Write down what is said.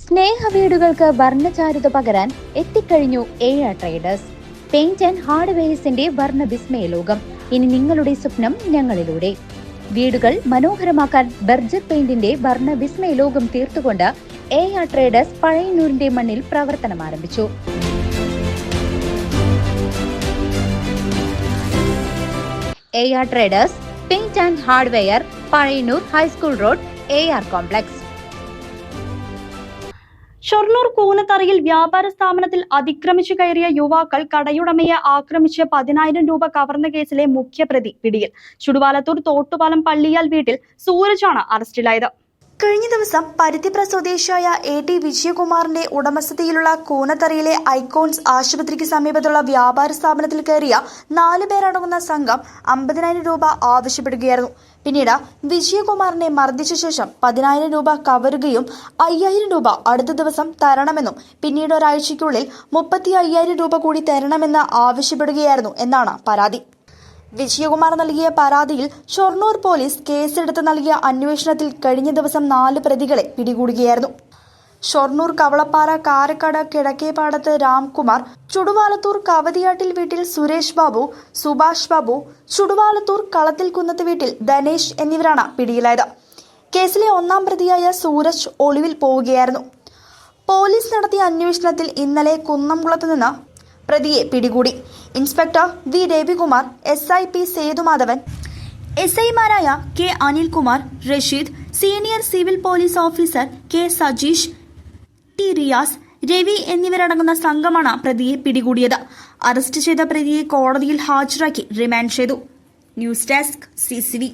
സ്നേഹവീടുകൾക്ക് വർണ്ണചാരുത പകരാൻ എത്തിക്കഴിഞ്ഞു AR traders. Paint and ഹാർഡ്വെയർസിന്റെ വർണ്ണ വിസ്മയ ലോകം. ഇനി നിങ്ങളുടെ സ്വപ്നം ഞങ്ങളിലൂടെ. വീടുകൾ മനോഹരമാക്കാൻ ബർജർ പെയിന്റിന്റെ വർണ്ണ വിസ്മയ ലോകം തീർത്തുകൊണ്ട് AR ട്രേഡേഴ്സ് പഴയന്നൂരിന്റെ മണ്ണിൽ പ്രവർത്തനം ആരംഭിച്ചു. AR traders paint and hardware, Pazhayannur high school road, AR complex. Shoranur കൂനത്തറയിൽ വ്യാപാര സ്ഥാപനത്തിൽ അതിക്രമിച്ചു കയറിയ യുവാക്കൾ കടയുടമയെ ആക്രമിച്ച് 10,000 രൂപ കവർന്ന കേസിലെ മുഖ്യപ്രതി പിടിയിൽ. ചുടുവാലത്തൂർ തോട്ടുപാലം പള്ളിയാൽ വീട്ടിൽ സൂരജാണ് അറസ്റ്റിലായത്. കഴിഞ്ഞ ദിവസം പരുത്തിപ്ര സ്വദേശിയായ AT വിജയകുമാറിന്റെ ഉടമസ്ഥതയിലുള്ള കൂനത്തറയിലെ ഐക്കോൺസ് ആശുപത്രിക്ക് സമീപത്തുള്ള വ്യാപാര സ്ഥാപനത്തിൽ കയറിയ 4 പേരടങ്ങുന്ന സംഘം 50,000 രൂപ ആവശ്യപ്പെടുകയായിരുന്നു. പിന്നീട് വിജയകുമാറിനെ മർദ്ദിച്ച ശേഷം 10,000 രൂപ കവരുകയും 5,000 രൂപ അടുത്ത ദിവസം തരണമെന്നും പിന്നീട് ഒരാഴ്ചയ്ക്കുള്ളിൽ 35,000 രൂപ കൂടി തരണമെന്ന് ആവശ്യപ്പെടുകയായിരുന്നു എന്നാണ് പരാതി. വിജയകുമാർ നൽകിയ പരാതിയിൽ ഷൊർണൂർ പോലീസ് കേസെടുത്ത് നൽകിയ അന്വേഷണത്തിൽ കഴിഞ്ഞ ദിവസം 4 പ്രതികളെ പിടികൂടുകയായിരുന്നു. ഷൊർണൂർ കവളപ്പാറ കാരക്കാട് കിഴക്കേപ്പാടത്ത് രാംകുമാർ, ചുടുവാലത്തൂർ കവതിയാട്ടിൽ വീട്ടിൽ സുരേഷ് ബാബു, സുഭാഷ് ബാബു, ചുടുവാലത്തൂർ കളത്തിൽ കുന്നത്ത് വീട്ടിൽ ധനേഷ് എന്നിവരാണ് പിടിയിലായത്. കേസിലെ 1-ാം പ്രതിയായ സൂരജ് ഒളിവിൽ പോവുകയായിരുന്നു. പോലീസ് നടത്തിയ അന്വേഷണത്തിൽ ഇന്നലെ കുന്നംകുളത്ത് നിന്ന് പ്രതിയെ പിടികൂടി. Inspector V Ravikumar, SI P Sethumadhavan, SI മാരായ K Anilkumar, Rasheed, senior civil police officer K Sajeesh, T Riyas, Ravi എന്നിവരടങ്ങുന്ന സംഘമാണ് പ്രതിയെ പിടികൂടിയത്. അറസ്റ്റ് ചെയ്ത പ്രതിയെ കോടതിയിൽ ഹാജരാക്കി റിമാൻഡ് ചെയ്തു. News desk CCV.